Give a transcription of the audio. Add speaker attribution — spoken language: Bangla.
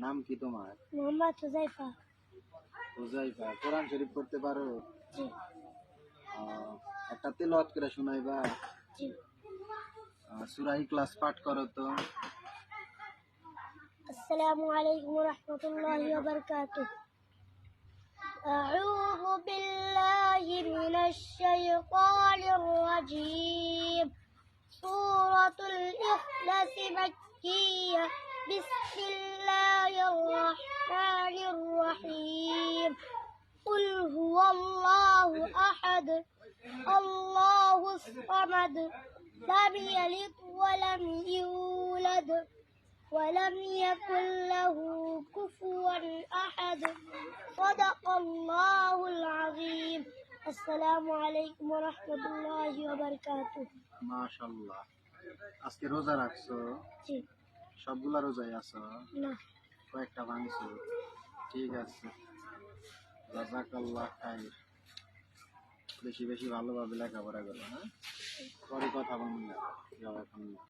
Speaker 1: নাম কি তোমার?
Speaker 2: মোহাম্মদ হুজাইফা।
Speaker 1: হুজাইফা। কোরআন শরীফ পড়তে পারো?
Speaker 2: জি।
Speaker 1: একটা তেলাওয়াত করে শোনাইবা?
Speaker 2: জি।
Speaker 1: সূরা ইখলাস পাঠ করো তো।
Speaker 2: আসসালামু আলাইকুম ওয়া রাহমাতুল্লাহি ওয়া বারাকাতুহু। আউযু বিল্লাহি মিনাশ শাইতানির রাজীম। সূরাতুল ইখলাস মাক্কিয়্যাহ। বিসমিল্লাহির রাহমানির রহিম। قل هو الله أحد الله الصمد لم يلد ولم يولد ولم يكن له كفوا أحد صدق الله العظيم السلام عليكم ورحمة الله وبركاته
Speaker 1: মাশাআল্লাহ। আজকে রোজা রাখছো?
Speaker 2: জি।
Speaker 1: সবগুলা রোজাই আছো?
Speaker 2: না।
Speaker 1: কয়েকটা ভাঙছো? ঠিক আছে, জাযাকাল্লাহ খাইর। বেশি বেশি ভালোভাবে লেখাপড়া করো, হ্যাঁ? পরে কথা বলবো। এখন